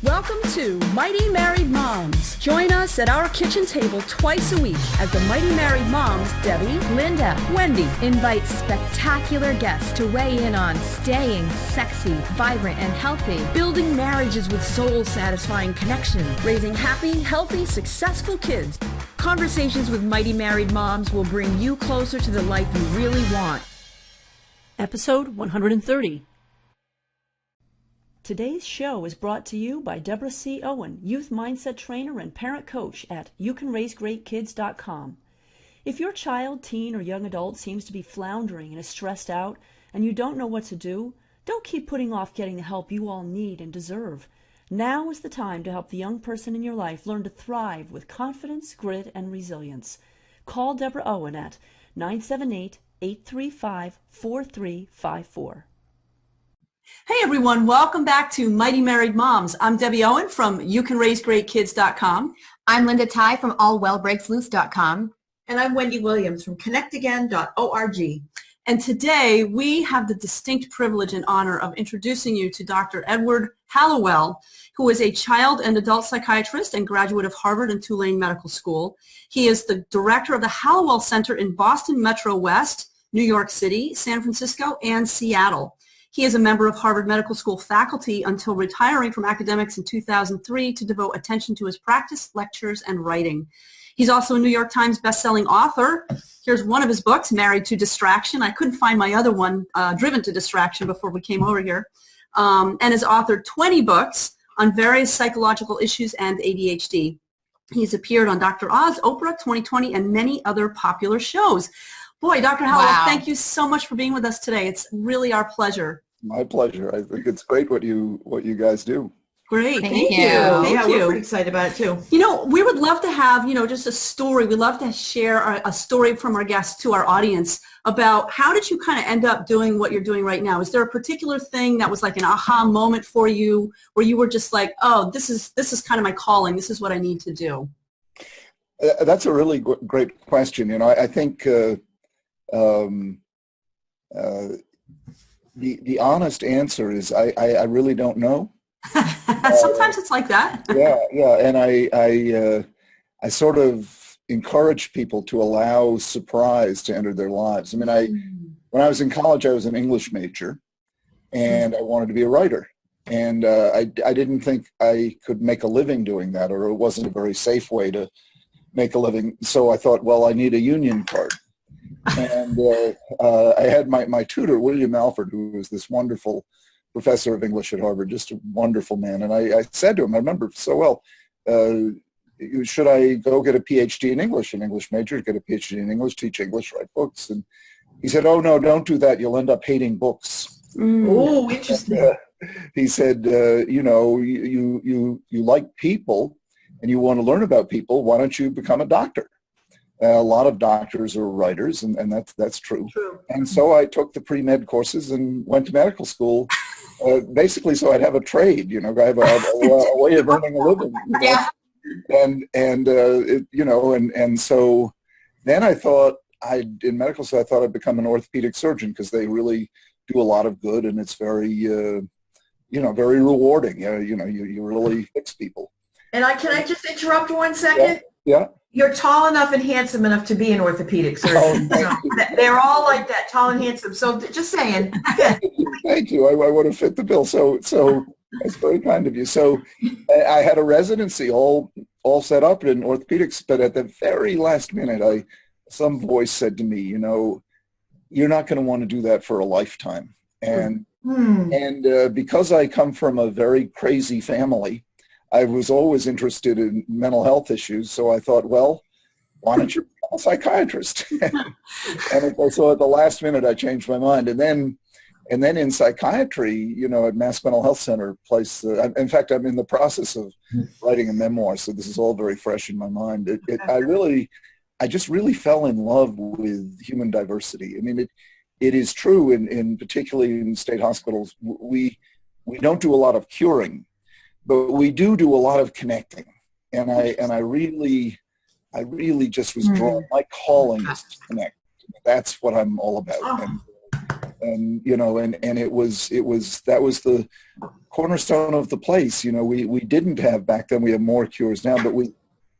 Welcome to Mighty Married Moms. Join us at our kitchen table twice a week as the Mighty Married Moms, Debbie, Linda, Wendy, invite spectacular guests to weigh in on staying sexy, vibrant, and healthy, building marriages with soul-satisfying connection, raising happy, healthy, successful kids. Conversations with Mighty Married Moms will bring you closer to the life you really want. Episode 130. Today's show is brought to you by Deborah C. Owen, youth mindset trainer and parent coach at youcanraisegreatkids.com. If your child, teen, or young adult seems to be floundering and is stressed out and you don't know what to do, don't keep putting off getting the help you all need and deserve. Now is the time to help the young person in your life learn to thrive with confidence, grit, and resilience. Call Deborah Owen at 978-835-4354. Hey everyone, welcome back to Mighty Married Moms. I'm Debbie Owen from youcanraisegreatkids.com. I'm Linda Tighe from allwellbreaksloose.com. And I'm Wendy Williams from connectagain.org. And today we have the distinct privilege and honor of introducing you to Dr. Ned Hallowell, who is a child and adult psychiatrist and graduate of Harvard and Tulane Medical School. He is the director of the Hallowell Center in Boston Metro West, New York City, San Francisco, and Seattle. He is a member of Harvard Medical School faculty until retiring from academics in 2003 to devote attention to his practice, lectures, and writing. He's also a New York Times bestselling author. Here's one of his books, Married to Distraction. I couldn't find my other one, Driven to Distraction, before we came over here. And has authored 20 books on various psychological issues and ADHD. He's appeared on Dr. Oz, Oprah, 2020, and many other popular shows. Boy, Dr. Hallowell, Thank you so much for being with us today. It's really our pleasure. My pleasure. I think it's great what you guys do. Great. Thank you. Yeah, we're pretty excited about it too. You know, we would love to have, just a story. We'd love to share a story from our guests to our audience about how did you kind of end up doing what you're doing right now? Is there a particular thing that was like an aha moment for you where you were just like, oh, this is kind of my calling. This is what I need to do? That's a really great question. I think the honest answer is I really don't know. Sometimes it's like that. Yeah, and I sort of encourage people to allow surprise to enter their lives. I mean, when I was in college, I was an English major, and I wanted to be a writer. And I didn't think I could make a living doing that, or it wasn't a very safe way to make a living. So I thought, well, I need a union card. And I had my tutor, William Alford, who was this wonderful professor of English at Harvard, just a wonderful man. And I said to him, I remember so well, should I go get a PhD in English, an English major, get a PhD in English, teach English, write books? And he said, oh, no, don't do that. You'll end up hating books. Oh, interesting. He said, you like people and you want to learn about people. Why don't you become a doctor? A lot of doctors are writers, and that's true. And so I took the pre-med courses and went to medical school, basically so I'd have a trade, I have a way of earning a living. Yeah. And so then I thought in medical school, I thought I'd become an orthopedic surgeon because they really do a lot of good, and it's very, very rewarding. You really fix people. And can I just interrupt 1 second? Yeah. You're tall enough and handsome enough to be an orthopedic surgeon. They're all like that, tall and handsome. So just saying. Thank you. I would have fit the bill. So that's very kind of you. So I had a residency all set up in orthopedics, but at the very last minute, some voice said to me, you're not going to want to do that for a lifetime. And because I come from a very crazy family, I was always interested in mental health issues, so I thought, well, why don't you become a psychiatrist? And so at the last minute, I changed my mind. And then in psychiatry, at Mass Mental Health Center place, in fact, I'm in the process of writing a memoir, so this is all very fresh in my mind. I just really fell in love with human diversity. I mean, it is true, in particularly in state hospitals, we don't do a lot of curing, but we do a lot of connecting, and I really just was drawn. My calling is to connect. That's what I'm all about. and you know, and it was that was the cornerstone of the place. You know, we didn't have back then. We have more cures now, but we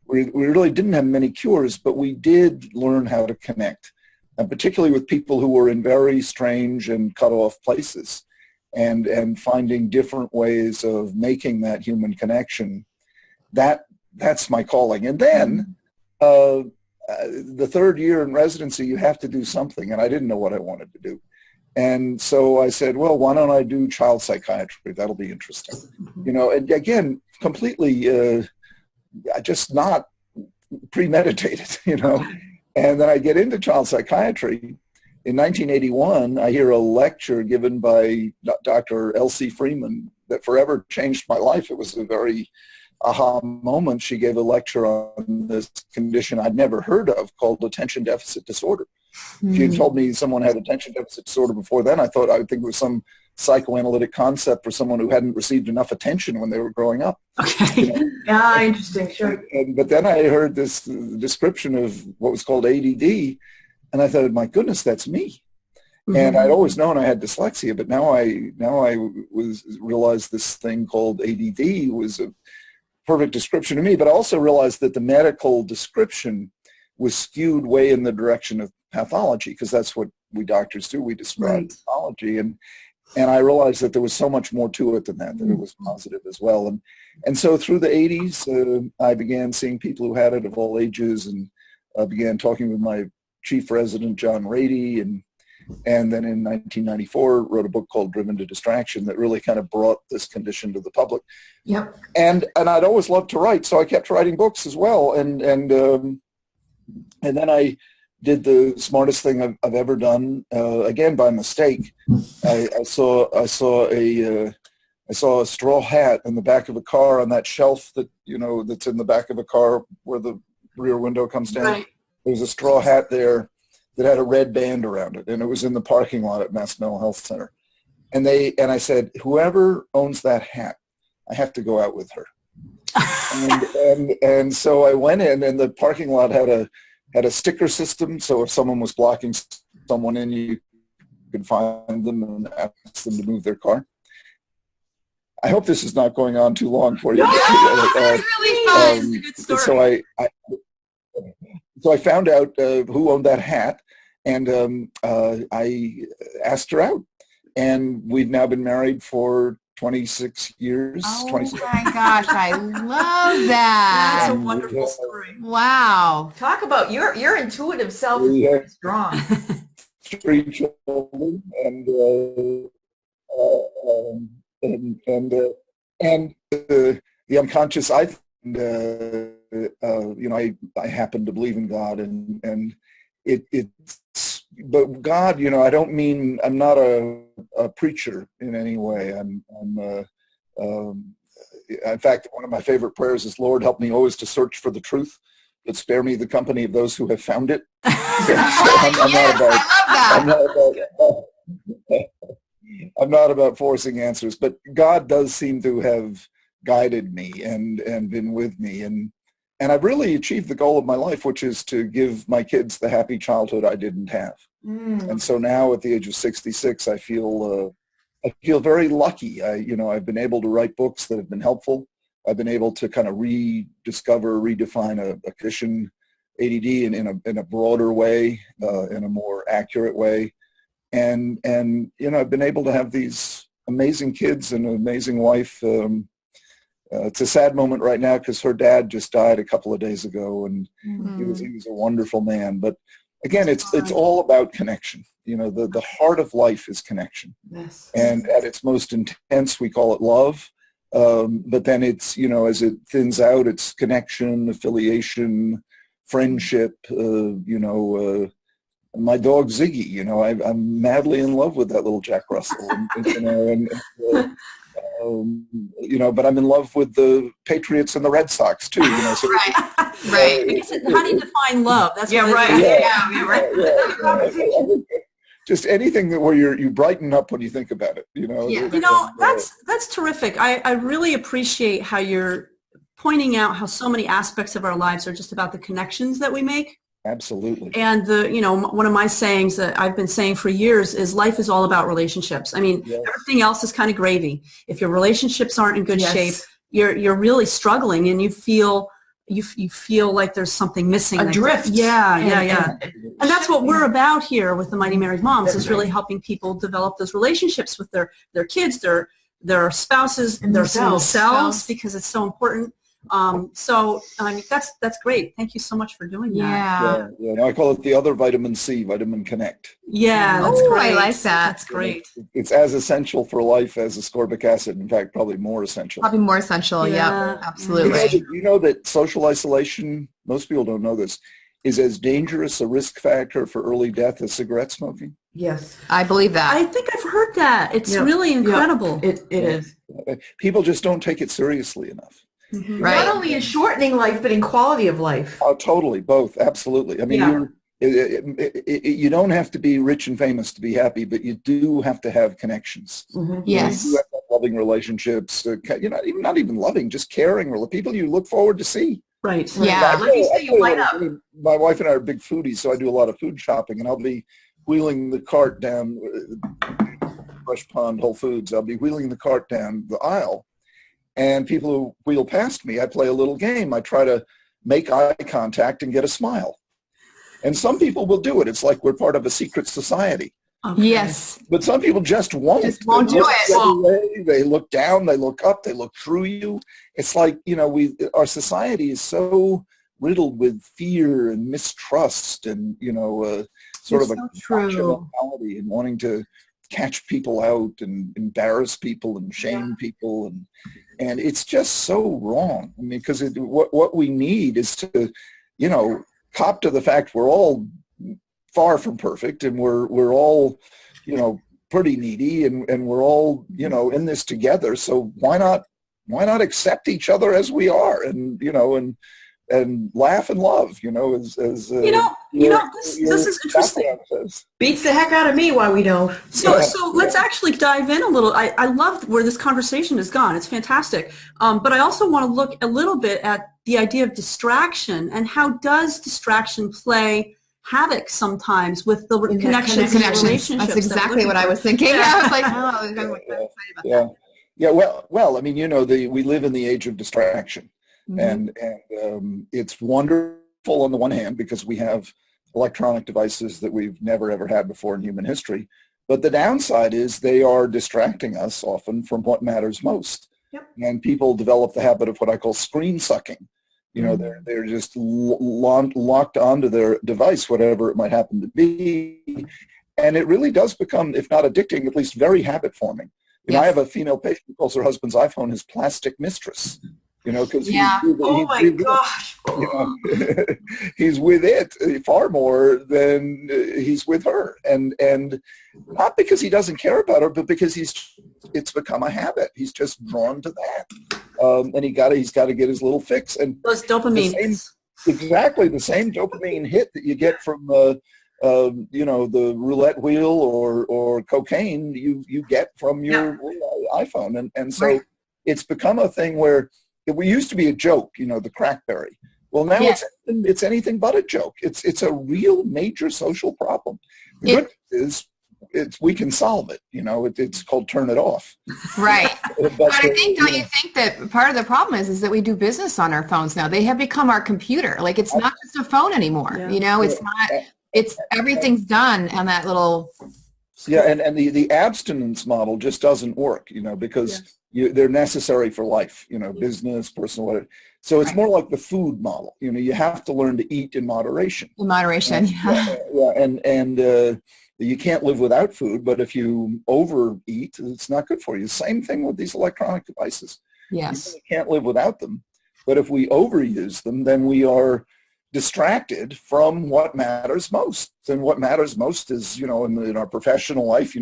really didn't have many cures, but we did learn how to connect, and particularly with people who were in very strange and cut off places, and finding different ways of making that human connection. That's my calling. And then the third year in residency, you have to do something, and I didn't know what I wanted to do. And so I said, well, why don't I do child psychiatry? That'll be interesting. You know, and again, completely just not premeditated, you know. And then I get into child psychiatry. In 1981, I hear a lecture given by Dr. L.C. Freeman that forever changed my life. It was a very aha moment. She gave a lecture on this condition I'd never heard of called attention deficit disorder. If you had told me someone had attention deficit disorder before then, I would think it was some psychoanalytic concept for someone who hadn't received enough attention when they were growing up. Okay. You know? Yeah, interesting, sure. But then I heard this description of what was called ADD, and I thought, my goodness, that's me. And I'd always known I had dyslexia, but now I realized this thing called ADD was a perfect description of me. But I also realized that the medical description was skewed way in the direction of pathology, because that's what we doctors do. We describe pathology, and I realized that there was so much more to it than that, that it was positive as well. And so through the 80s, I began seeing people who had it of all ages, and began talking with my chief resident, John Rady, and then in 1994 wrote a book called Driven to Distraction that really kind of brought this condition to the public. Yep. And I'd always loved to write, so I kept writing books as well. And then I did the smartest thing I've ever done, again by mistake. I saw a straw hat in the back of a car on that shelf that, you know, that's in the back of a car where the rear window comes down. Right. There was a straw hat there that had a red band around it, and it was in the parking lot at Mass Mental Health Center. And I said, whoever owns that hat, I have to go out with her. and so I went in, and the parking lot had a sticker system, so if someone was blocking someone in, you could find them and ask them to move their car. I hope this is not going on too long for you. No, it's really fun. It's a good story. So I found out who owned that hat, and I asked her out, and we've now been married for 26 years. Oh 26. my gosh, I love that. That's a wonderful story. Wow. Talk about your intuitive self is very strong. 3 children, and the unconscious. I happen to believe in God, and it's. But God, you know, I don't mean, I'm not a preacher in any way. In fact, one of my favorite prayers is, Lord, help me always to search for the truth, but spare me the company of those who have found it. I'm not about forcing answers, but God does seem to have guided me and been with me. And I've really achieved the goal of my life, which is to give my kids the happy childhood I didn't have. And so now at the age of 66, I feel very lucky. I've been able to write books that have been helpful. I've been able to kind of redefine a condition, ADD, in a broader way, in a more accurate way. And I've been able to have these amazing kids and an amazing wife. It's a sad moment right now because her dad just died a couple of days ago, and he was a wonderful man. But again, it's all about connection. You know, the heart of life is connection. Yes. And at its most intense, we call it love. But then it's, as it thins out, it's connection, affiliation, friendship. My dog Ziggy, I'm madly in love with that little Jack Russell. But I'm in love with the Patriots and the Red Sox too. So right. I guess how do you define love? That's right. Just anything where you brighten up when you think about it. That's terrific. I really appreciate how you're pointing out how so many aspects of our lives are just about the connections that we make. Absolutely. And one of my sayings that I've been saying for years is life is all about relationships. I mean, Yes. everything else is kind of gravy. If your relationships aren't in good Yes. shape, you're really struggling, and you feel like there's something missing. Adrift. Yeah. And that's what we're about here with the Mighty Married Moms, is really helping people develop those relationships with their kids, their spouses, And themselves, because it's so important. So I mean, that's great. Thank you so much for doing that. Yeah. No, I call it the other vitamin C, Vitamin Connect. Yeah, that's Oh, great. I like that. That's great. It's as essential for life as ascorbic acid. In fact, probably more essential. Probably more essential. Yeah. Yep, absolutely. You know that social isolation, most people don't know this, is as dangerous a risk factor for early death as cigarette smoking. Yes. I believe that. I think I've heard that. It's really incredible. It is. People just don't take it seriously enough. Mhm. Right. Not only in shortening life, but in quality of life. Oh, totally, both, absolutely. I mean, you don't have to be rich and famous to be happy, but you do have to have connections. Mhm. Yes. You have to have loving relationships. Not even loving, just caring. People you look forward to see. Right. Yeah. Like you say, you light up. My wife and I are big foodies, so I do a lot of food shopping, and I'll be wheeling the cart down Fresh Pond, Whole Foods. I'll be wheeling the cart down the aisle, and people who wheel past me, I play a little game. I try to make eye contact and get a smile. And some people will do it. It's like we're part of a secret society. Okay. Yes. But some people just won't. Just won't They do look it. the other way, they look down, they look up, they look through you. It's like, our society is so riddled with fear and mistrust and, sort of a gotcha mentality and wanting to catch people out and embarrass people and shame people. And it's just so wrong. I mean, because what we need is to, cop to the fact we're all far from perfect, and we're all, pretty needy, and we're all, in this together. So why not accept each other as we are, and laugh and love, as this is interesting. Beats the heck out of me why we don't. So let's actually dive in a little. I love where this conversation has gone. It's fantastic. But I also want to look a little bit at the idea of distraction, and how does distraction play havoc sometimes with the connections and relationships. That's exactly what I was thinking. Yeah. I was like, I'm excited about that. Well, I mean, we live in the age of distraction. And it's wonderful on the one hand because we have electronic devices that we've never ever had before in human history. But the downside is they are distracting us often from what matters most. Yep. And people develop the habit of what I call screen sucking. They're just locked onto their device, whatever it might happen to be. And it really does become, if not addicting, at least very habit forming. I have a female patient who calls her husband's iPhone his plastic mistress. Because he's with it far more than he's with her, and not because he doesn't care about her, but because it's become a habit. He's just drawn to that, and he's got to get his little fix. And those dopamine, exactly the same dopamine hit that you get from the roulette wheel or cocaine you get from your iPhone, and so it's become a thing where. We used to be a joke, the crackberry. Well, now it's anything but a joke. It's a real major social problem. The good news is we can solve it. It's called turn it off. Right. But I think, don't you think that part of the problem is that we do business on our phones now? They have become our computer. Like it's not just a phone anymore. It's not. It's everything's done on that little. Yeah, and the abstinence model just doesn't work. Because. They're necessary for life, business, personal, whatever. So it's more like the food model. You have to learn to eat in moderation. In moderation, and you can't live without food, but if you overeat, it's not good for you. Same thing with these electronic devices. Yes. You can't live without them, but if we overuse them, then we are distracted from what matters most. And what matters most is, in our professional life,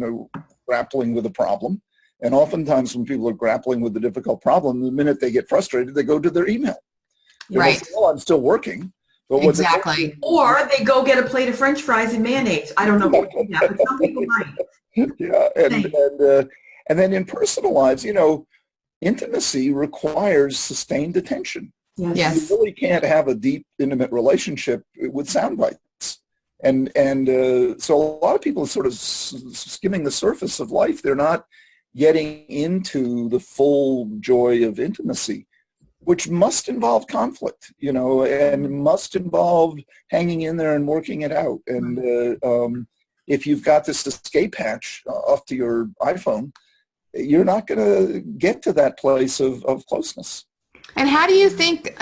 grappling with a problem. And oftentimes when people are grappling with a difficult problem, the minute they get frustrated, they go to their email. Right. Say, I'm still working. But exactly. Or they go get a plate of French fries and mayonnaise. I don't know what to do that, but some people might. Yeah, and then in personal lives, intimacy requires sustained attention. Yes. You really can't have a deep, intimate relationship with sound bites. And so a lot of people are sort of skimming the surface of life. They're not getting into the full joy of intimacy, which must involve conflict, and must involve hanging in there and working it out. And if you've got this escape hatch off to your iPhone, you're not going to get to that place of closeness. And how do you think,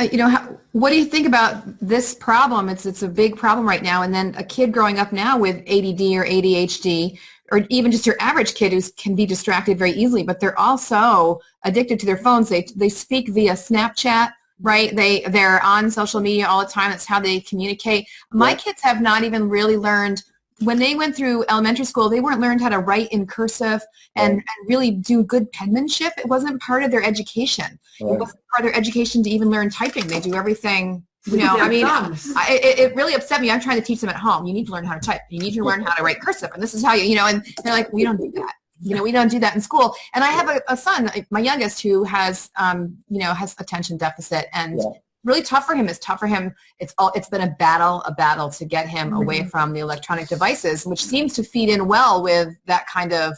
what do you think about this problem? It's a big problem right now. And then a kid growing up now with ADD or ADHD, or even just your average kid who can be distracted very easily, but they're also addicted to their phones. They speak via Snapchat, right? They're on social media all the time. That's how they communicate. My kids have not even really learned, when they went through elementary school, they weren't learned how to write in cursive and really do good penmanship. It wasn't part of their education. It wasn't part of their education to even learn typing. They do everything, it really upset me. I'm trying to teach them at home. You need to learn how to type. You need to learn how to write cursive. And this is how and they're like, we don't do that. We don't do that in school. And I have a son, my youngest, who has, has attention deficit, and really tough for him. It's been a battle to get him away from the electronic devices, which seems to feed in well with that kind of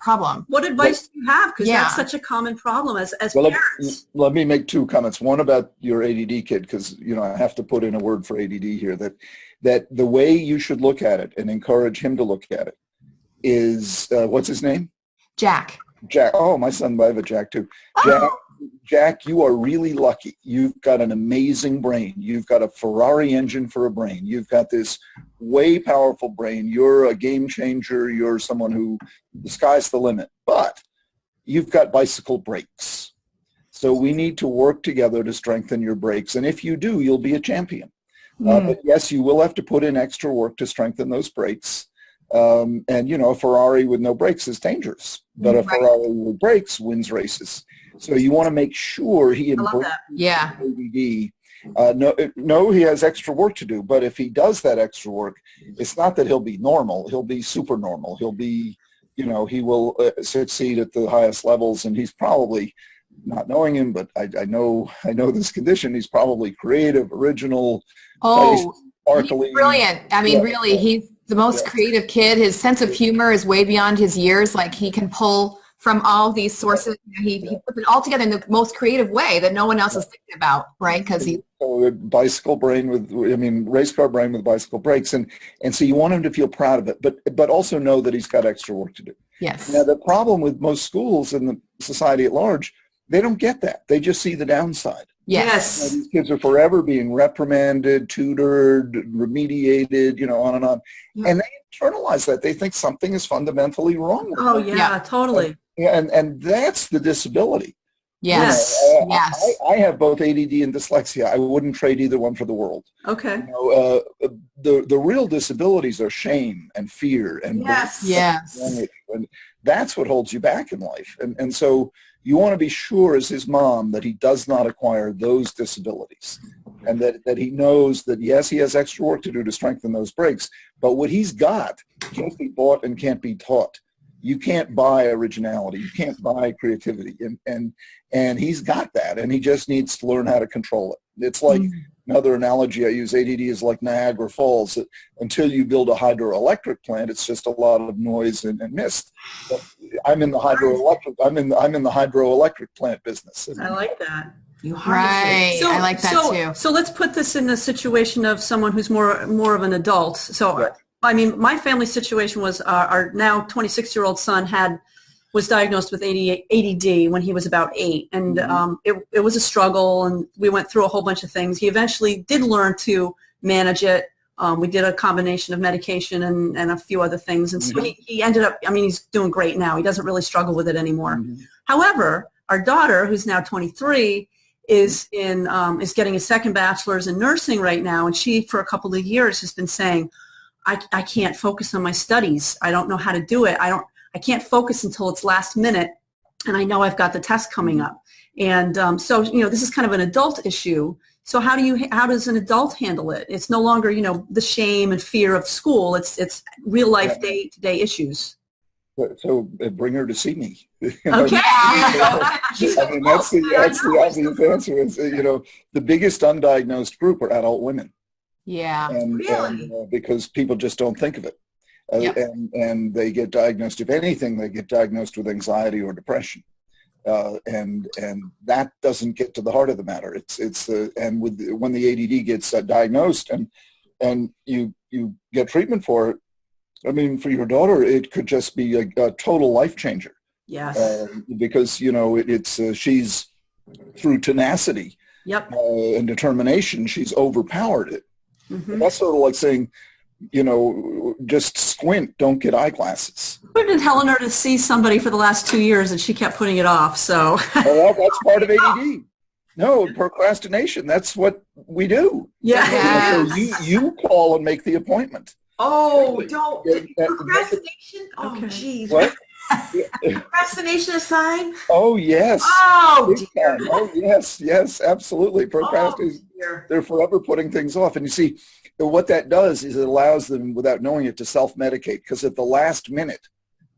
problem. What advice do you have? Because that's such a common problem as parents. Let me make two comments. One about your ADD kid, because I have to put in a word for ADD here. That the way you should look at it and encourage him to look at it is what's his name? Jack. Oh, my son, I have a Jack too. Jack, you are really lucky. You've got an amazing brain. You've got a Ferrari engine for a brain. You've got this way powerful brain. You're a game changer. You're someone who, the sky's the limit. But you've got bicycle brakes. So we need to work together to strengthen your brakes. And if you do, you'll be a champion. But yes, you will have to put in extra work to strengthen those brakes. And, a Ferrari with no brakes is dangerous. But a Ferrari with brakes wins races. So you want to make sure he embraces ADD. No, he has extra work to do. But if he does that extra work, it's not that he'll be normal. He'll be super normal. He'll be, he will succeed at the highest levels. And he's probably, not knowing him, but I know this condition. He's probably creative, original. He's brilliant. I mean, really, he's the most creative kid. His sense of humor is way beyond his years. Like, he can pull from all these sources. He puts it all together in the most creative way that no one else is thinking about, right? Because bicycle brain race car brain with bicycle brakes. And so you want him to feel proud of it, but also know that he's got extra work to do. Yes. Now, the problem with most schools and the society at large, they don't get that. They just see the downside. Yes. These kids are forever being reprimanded, tutored, remediated, on and on. Yeah. And they internalize that. They think something is fundamentally wrong with them. Totally. And that's the disability. Yes. Yes. I have both ADD and dyslexia. I wouldn't trade either one for the world. Okay. The real disabilities are shame and fear and and that's what holds you back in life. And so you want to be sure as his mom that he does not acquire those disabilities, and that he knows that, yes, he has extra work to do to strengthen those brakes, but what he's got can't be bought and can't be taught. You can't buy originality. You can't buy creativity. And he's got that, and he just needs to learn how to control it. It's like another analogy I use, ADD is like Niagara Falls. That until you build a hydroelectric plant, it's just a lot of noise and mist. But I'm in the hydroelectric plant business. I like that. Right. I like that too. So let's put this in the situation of someone who's more of an adult. So my family situation was our now 26-year-old son was diagnosed with ADD when he was about 8, and it was a struggle, and we went through a whole bunch of things. He eventually did learn to manage it. We did a combination of medication and a few other things, and so he ended up, he's doing great now. He doesn't really struggle with it anymore. However, our daughter, who's now 23, is getting a second bachelor's in nursing right now, and she, for a couple of years, has been saying, I can't focus on my studies. I don't know how to do it. I can't focus until it's last minute, and I know I've got the test coming up. And so, this is kind of an adult issue. So how does an adult handle it? It's no longer, the shame and fear of school. It's real life day-to-day issues. So bring her to see me. Okay. I mean, that's the obvious answer. Is the biggest undiagnosed group are adult women. Yeah. And, Really? because people just don't think of it. Yep. And they get diagnosed, if anything, they get diagnosed with anxiety or depression. And that doesn't get to the heart of the matter. When the ADD gets diagnosed and you get treatment for it, I mean, for your daughter, it could just be a total life changer. Yes. Because she's through tenacity. Yep. And determination, she's overpowered it. Mm-hmm. That's sort of like saying, just squint, don't get eyeglasses. We did Eleanor to see somebody for the last 2 years, and she kept putting it off. So That's part of ADD. No, procrastination. That's what we do. yeah. So you call and make the appointment. Oh, don't. Procrastination? Oh, Okay. geez. What? Procrastination a sign? Oh, yes. Oh, Big dear. time. Oh, yes, absolutely. Procrastination. Dear. They're forever putting things off. And you see, what that does is it allows them, without knowing it, to self-medicate. Because at the last minute,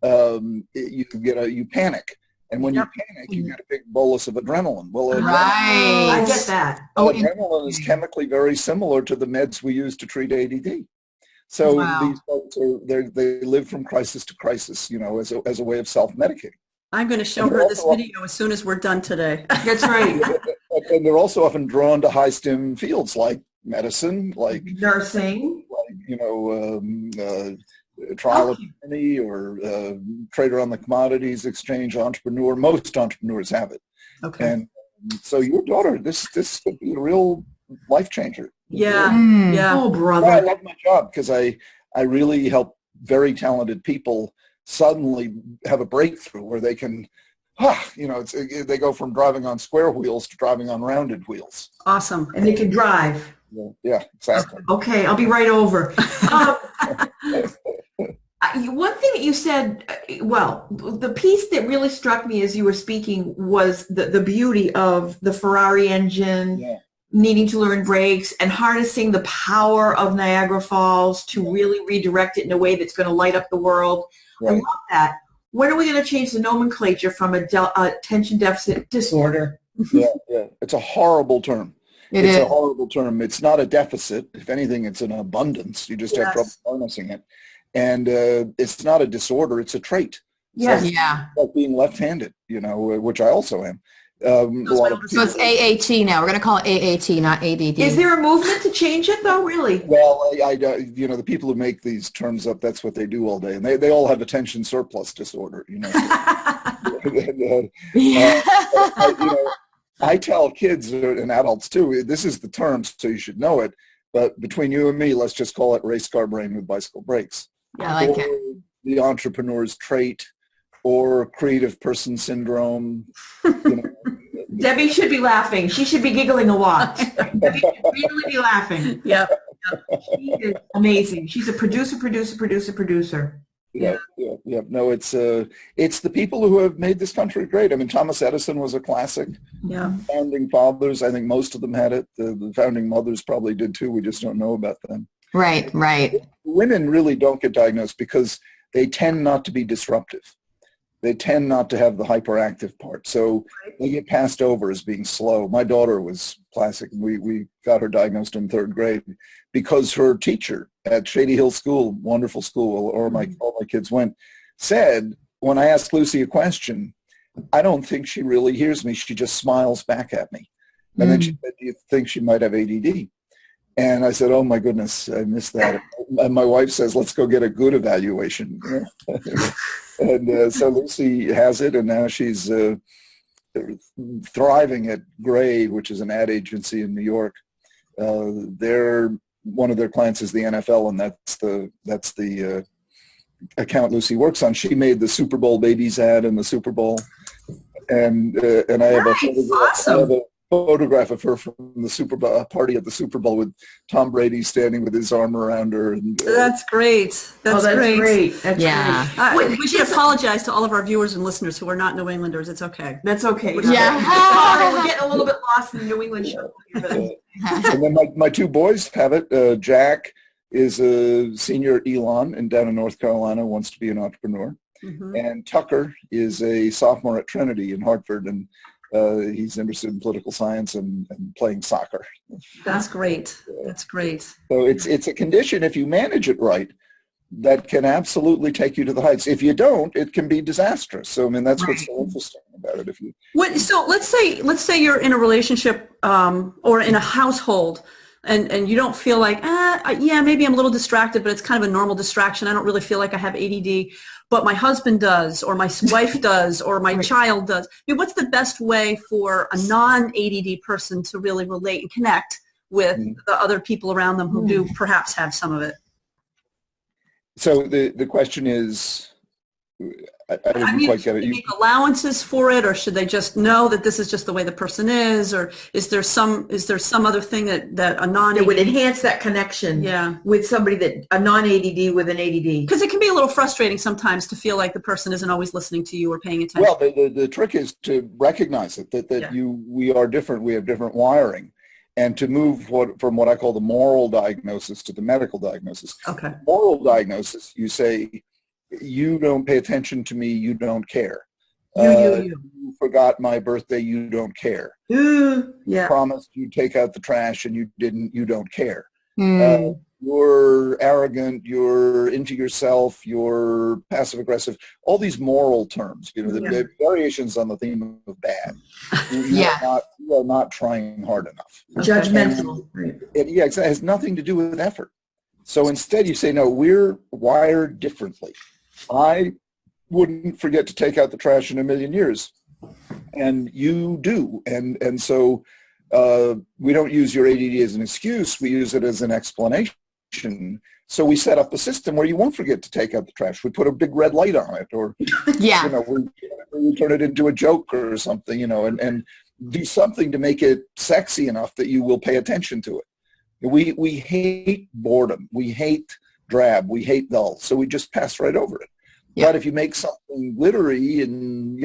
you panic. And when you panic, you get a big bolus of adrenaline. Well, I get that. adrenaline is chemically very similar to the meds we use to treat ADD. So these folks they live from crisis to crisis, as a way of self-medicating. I'm going to show her this video as soon as we're done today. That's right. And they're also often drawn to high-STEM fields like medicine, like Nursing. trial attorney or trader on the commodities exchange, entrepreneur. Most entrepreneurs have it. Okay. And so your daughter, this could be a real life changer. Yeah. Yeah. Oh, Well, I brother. love my job because I really help very talented people suddenly have a breakthrough where they can, they go from driving on square wheels to driving on rounded wheels. Awesome. And they can drive. Yeah, exactly. Okay, I'll be right over. One thing that you said, the piece that really struck me as you were speaking was the beauty of the Ferrari engine, needing to learn brakes and harnessing the power of Niagara Falls to really redirect it in a way that's going to light up the world. Right. I love that. When are we going to change the nomenclature from attention deficit disorder? Yeah. It's a horrible term. It's a horrible term. It's not a deficit. If anything, it's an abundance. You just have trouble harnessing it. And it's not a disorder. It's a trait. Yes. Yeah. Like being left-handed, which I also am. A lot of So it's AAT now. We're going to call it AAT, not ADD. Is there a movement to change it, though, really? Well, the people who make these terms up, that's what they do all day. And they all have attention surplus disorder, I tell kids and adults too, this is the term, so you should know it. But between you and me, let's just call it race car brain with bicycle brakes. I like it. The entrepreneur's trait or creative person syndrome. Debbie should be laughing. She should be giggling a lot. Debbie should really be laughing. Yep. She is amazing. She's a producer. Yeah. No, it's the people who have made this country great. I mean, Thomas Edison was a classic. Yeah. Founding fathers, I think most of them had it. The founding mothers probably did too. We just don't know about them. Right. Women really don't get diagnosed because they tend not to be disruptive. They tend not to have the hyperactive part. So they get passed over as being slow. My daughter was classic. We got her diagnosed in 3rd grade because her teacher at Shady Hill School, wonderful school, all my kids went, said, when I asked Lucy a question, I don't think she really hears me. She just smiles back at me. And then she said, do you think she might have ADD? And I said, oh my goodness, I missed that. And my wife says, let's go get a good evaluation. And so Lucy has it, and now she's thriving at Gray, which is an ad agency in New York. One of their clients is the NFL, and that's the account Lucy works on. She made the Super Bowl babies ad in the Super Bowl, and I have a photograph of her from the Super Bowl party at the Super Bowl with Tom Brady standing with his arm around her. And, that's great. That's great. That's great. We should apologize to all of our viewers and listeners who are not New Englanders. It's okay. That's okay. Yeah. We're getting a little bit lost in the New England show. And then my 2 boys have it. Jack is a senior at Elon and down in North Carolina, wants to be an entrepreneur. And Tucker is a sophomore at Trinity in Hartford, and he's interested in political science and playing soccer. That's great. That's great. So it's a condition, if you manage it right, that can absolutely take you to the heights. If you don't, it can be disastrous. So I mean, that's what's so interesting about it. So let's say you're in a relationship or in a household, and you don't feel like, yeah, maybe I'm a little distracted, but it's kind of a normal distraction. I don't really feel like I have ADD, but my husband does, or my wife does, or my child does. I mean, what's the best way for a non-ADD person to really relate and connect with the other people around them who do perhaps have some of it? So the question is, I didn't quite get it. Should they make allowances for it, or should they just know that this is just the way the person is, or is there some other thing that a non-ADD that would enhance that connection with somebody that a non-ADD with an ADD? Because it can be a little frustrating sometimes to feel like the person isn't always listening to you or paying attention. Well, the trick is to recognize it, that we are different, we have different wiring. And to move from what I call the moral diagnosis to the medical diagnosis. Okay. Moral diagnosis, you say, you don't pay attention to me, you don't care. You forgot my birthday, you don't care. Yeah. Promised you'd take out the trash and you didn't, you don't care. You're arrogant, you're into yourself, you're passive aggressive, all these moral terms, the variations on the theme of bad. You are not trying hard enough. Judgmental. It has nothing to do with effort. So instead you say, no, we're wired differently. I wouldn't forget to take out the trash in a million years, and you do. And so we don't use your ADD as an excuse, we use it as an explanation. So we set up a system where you won't forget to take out the trash. We put a big red light on it, or we turn it into a joke or something, and do something to make it sexy enough that you will pay attention to it. We hate boredom, we hate drab, we hate dull, so we just pass right over it. But if you make something glittery and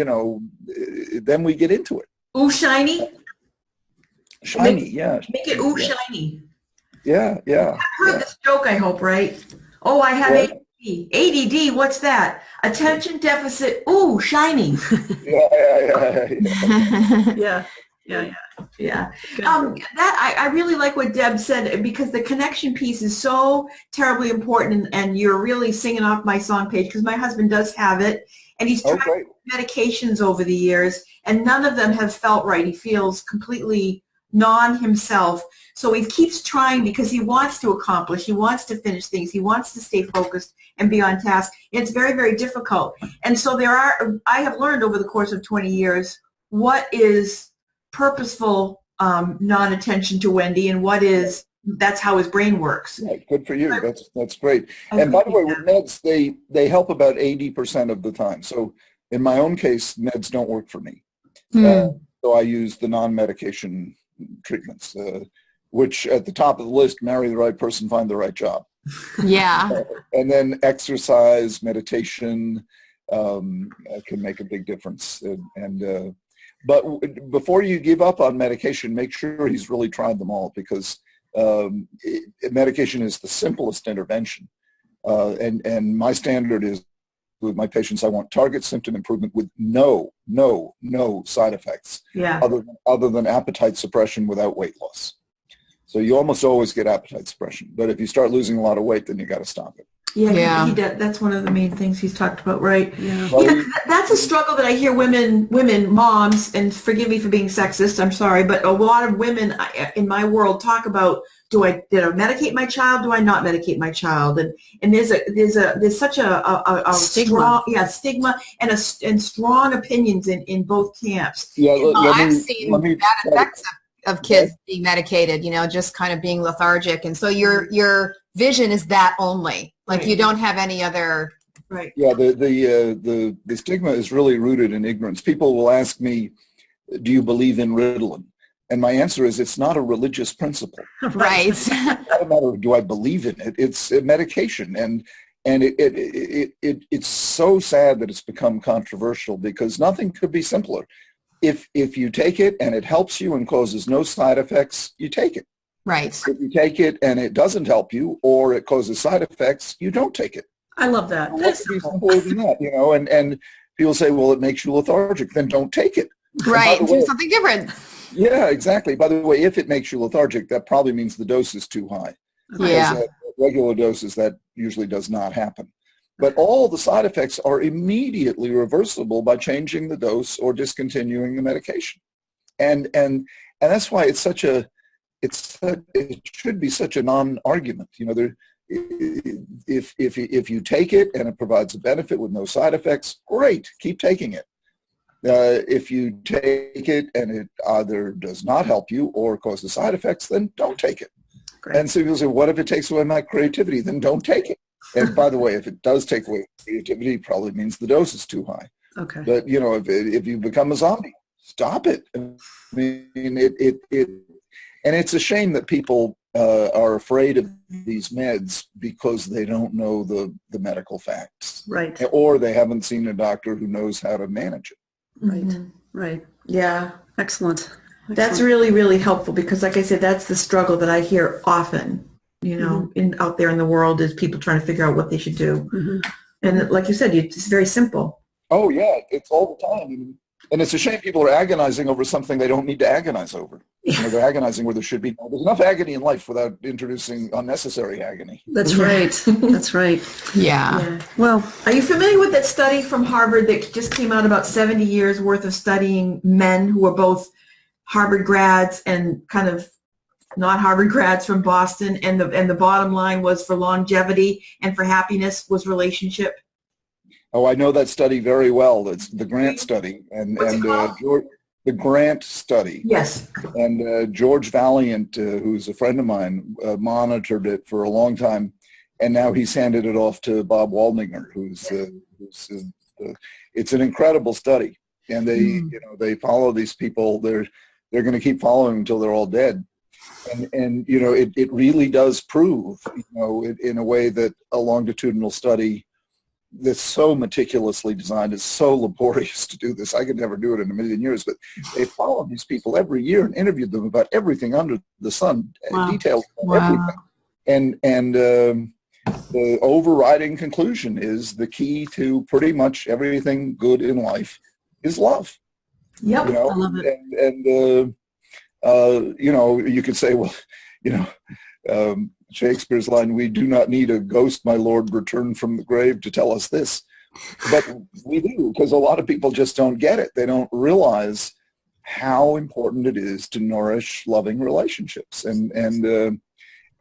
then we get into it. Ooh, shiny. Shiny, Make it ooh shiny. Yeah. I've heard this joke, I hope, right? Oh, I have ADD. ADD, what's that? Attention deficit, ooh, shiny. Yeah. I really like what Deb said, because the connection piece is so terribly important, and you're really singing off my song page, because my husband does have it, and he's tried medications over the years, and none of them have felt right. He feels completely non-himself. So he keeps trying because he wants to accomplish, he wants to finish things, he wants to stay focused and be on task. It's very, very difficult. And so I have learned over the course of 20 years what is purposeful non-attention to Wendy, and that's how his brain works. Right, good for you. That's great. And by the way, with meds, they help about 80% of the time. So in my own case, meds don't work for me. So I use the non-medication treatments, which at the top of the list, marry the right person, find the right job. Yeah. And then exercise, meditation can make a big difference. But before you give up on medication, make sure he's really tried them all, because medication is the simplest intervention. And my standard is, with my patients, I want target symptom improvement with no side effects other than appetite suppression without weight loss. So you almost always get appetite suppression. But if you start losing a lot of weight, then you got to stop it. Yeah. That's one of the main things he's talked about, right? Yeah. That's a struggle that I hear women, moms, and forgive me for being sexist, I'm sorry, but a lot of women in my world talk about, did I medicate my child? Do I not medicate my child? And there's such a stigma. Stigma and strong opinions in both camps. I've seen bad effects of kids being medicated, just kind of being lethargic, and so your vision is that only. Like you don't have any other. Right. Yeah, the stigma is really rooted in ignorance. People will ask me, do you believe in Ritalin? And my answer is, it's not a religious principle. Right. It's not a matter of do I believe in it. It's a medication. And it's so sad that it's become controversial, because nothing could be simpler. If you take it and it helps you and causes no side effects, you take it. Right. If you take it and it doesn't help you, or it causes side effects, you don't take it. I love that. What could be simpler than that, you know? And people say, well, it makes you lethargic. Then don't take it. Right. Do something different. Yeah, exactly. By the way, if it makes you lethargic, that probably means the dose is too high. Yeah. Because at regular doses, that usually does not happen. But all the side effects are immediately reversible by changing the dose or discontinuing the medication. And that's why it should be such a non-argument. You know, if you take it and it provides a benefit with no side effects, great, keep taking it. If you take it and it either does not help you or causes side effects, then don't take it. Great. And so people say, what if it takes away my creativity? Then don't take it. And by the way, if it does take away creativity, it probably means the dose is too high. Okay. But, you know, if you become a zombie, stop it. I mean, and it's a shame that people are afraid of these meds because they don't know the medical facts. Right. Or they haven't seen a doctor who knows how to manage it. Right. Mm-hmm. Right. Yeah. Excellent. That's really, really helpful because, like I said, that's the struggle that I hear often, you know, out there in the world is people trying to figure out what they should do. Mm-hmm. And like you said, it's very simple. Oh, yeah. It's all the time. And it's a shame people are agonizing over something they don't need to agonize over. You know, they're agonizing where there should be. There's enough agony in life without introducing unnecessary agony. That's right. That's right. Yeah. Well, are you familiar with that study from Harvard that just came out about 70 years worth of studying men who were both Harvard grads and kind of not Harvard grads from Boston, and the bottom line was for longevity and for happiness was relationship? Oh, I know that study very well. It's the Grant study, and the Grant study. Yes. And George Valiant, who's a friend of mine, monitored it for a long time, and now he's handed it off to Bob Waldinger, it's an incredible study, and they follow these people. They're going to keep following until they're all dead. And you know, it really does prove, you know, in a way that a longitudinal study that's so meticulously designed, is so laborious to do this. I could never do it in a million years, but they follow these people every year and interviewed them about everything under the sun, details about everything. And the overriding conclusion is the key to pretty much everything good in life is love. Yep, you know? I love it. And you know, you could say, well, you know, Shakespeare's line, we do not need a ghost, my lord, returned from the grave to tell us this. But we do, because a lot of people just don't get it. They don't realize how important it is to nourish loving relationships. And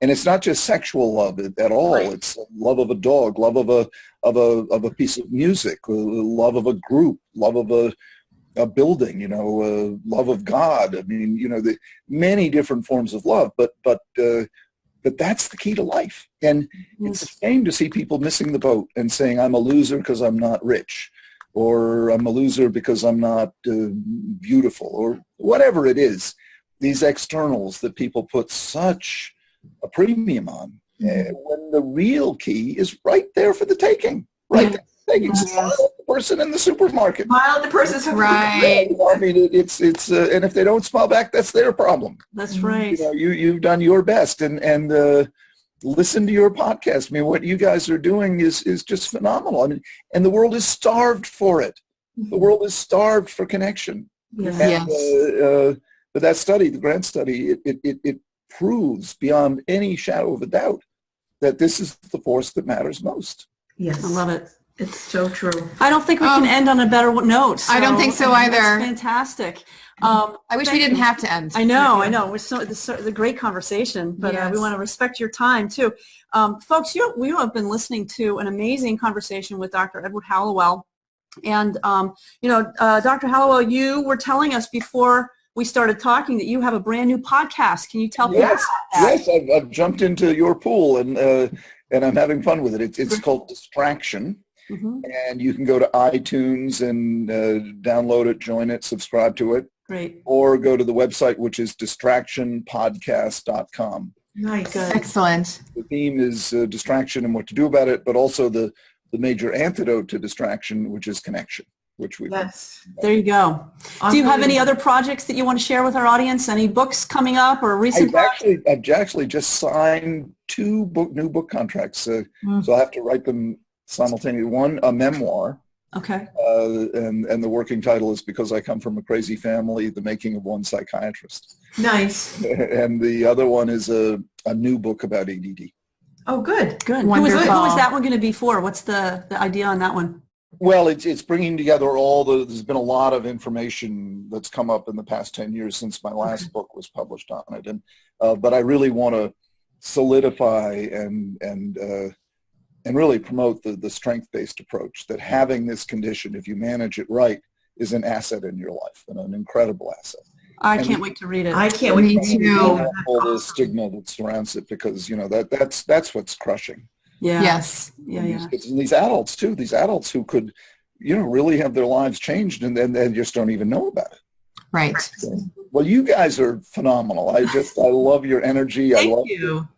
it's not just sexual love at all. Right. It's love of a dog, love of a piece of music, love of a group, love of a building, you know, love of God. I mean, you know, the many different forms of love, but that's the key to life. And it's a shame to see people missing the boat and saying, I'm a loser because I'm not rich, or I'm a loser because I'm not beautiful, or whatever it is, these externals that people put such a premium on, when the real key is right there for the taking, right there. They can smile at the person in the supermarket. Smile at the person. Right. I mean, it's and if they don't smile back, that's their problem. That's right. You know, you've done your best, and listen to your podcast. I mean, what you guys are doing is just phenomenal. I mean, and the world is starved for it. The world is starved for connection. Yes. And, but that study, the Grant study, it proves beyond any shadow of a doubt that this is the force that matters most. Yes. I love it. It's so true. I don't think we can end on a better note. I don't think so either. That's fantastic. I wish we didn't have to end. I know. It's a great conversation, but we want to respect your time too. Folks, we have been listening to an amazing conversation with Dr. Edward Hallowell. And, you know, Dr. Hallowell, you were telling us before we started talking that you have a brand new podcast. Can you tell people about that? Yes, I've jumped into your pool and I'm having fun with it. It's called Distraction. Mm-hmm. And you can go to iTunes and download it, join it, subscribe to it. Great. Or go to the website, which is distractionpodcast.com. Nice. Good. Excellent. The theme is distraction and what to do about it, but also the major antidote to distraction, which is connection, which we There you go. Do you have any other projects that you want to share with our audience? Any books coming up or recent projects? I've actually just signed 2 new book contracts, so I'll have to write them simultaneously. One, a memoir. Okay. And the working title is Because I Come from a Crazy Family, The Making of One Psychiatrist. Nice. And the other one is a new book about ADD. Oh, good. Good. Wonderful. Who is that one going to be for? What's the idea on that one? Well, it's bringing together there's been a lot of information that's come up in the past 10 years since my last book was published on it. And, but I really want to solidify and really promote the strength-based approach, that having this condition, if you manage it right, is an asset in your life, and an incredible asset. I can't wait to read it. I can't wait to read it. All the stigma that surrounds it, because, that's what's crushing. Yeah. Yes. Yeah. And these adults too, these adults who could, really have their lives changed and then just don't even know about it. Right. So, well, you guys are phenomenal. I love your energy. I love you. your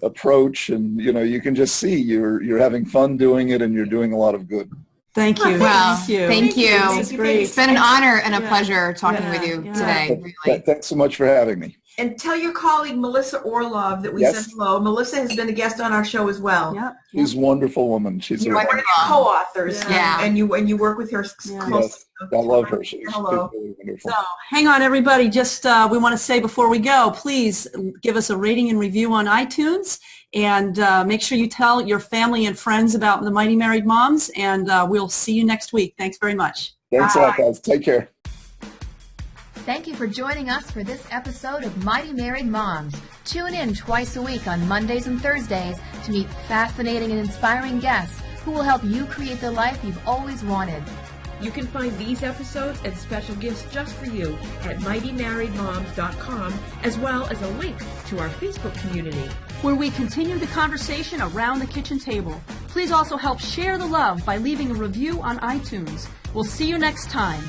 approach, and you can just see you're having fun doing it, and you're doing a lot of good. Thank you. Well, Thank you. This is great. It's been an honor and a pleasure talking with you Yeah. today. Really. Thanks so much for having me. And tell your colleague, Melissa Orlov, that we Yes. said hello. Melissa has been a guest on our show as well. Yeah. She's a wonderful woman. She's You're one of your co-authors. Yeah. And you work with her closely. Yes, I love her. She's Hello. really wonderful. So hang on, everybody. Just we want to say before we go, please give us a rating and review on iTunes, and make sure you tell your family and friends about the Mighty Married Moms, and we'll see you next week. Thanks very much. Thanks a lot, guys. Take care. Thank you for joining us for this episode of Mighty Married Moms. Tune in twice a week on Mondays and Thursdays to meet fascinating and inspiring guests who will help you create the life you've always wanted. You can find these episodes and special gifts just for you at mightymarriedmoms.com, as well as a link to our Facebook community, where we continue the conversation around the kitchen table. Please also help share the love by leaving a review on iTunes. We'll see you next time.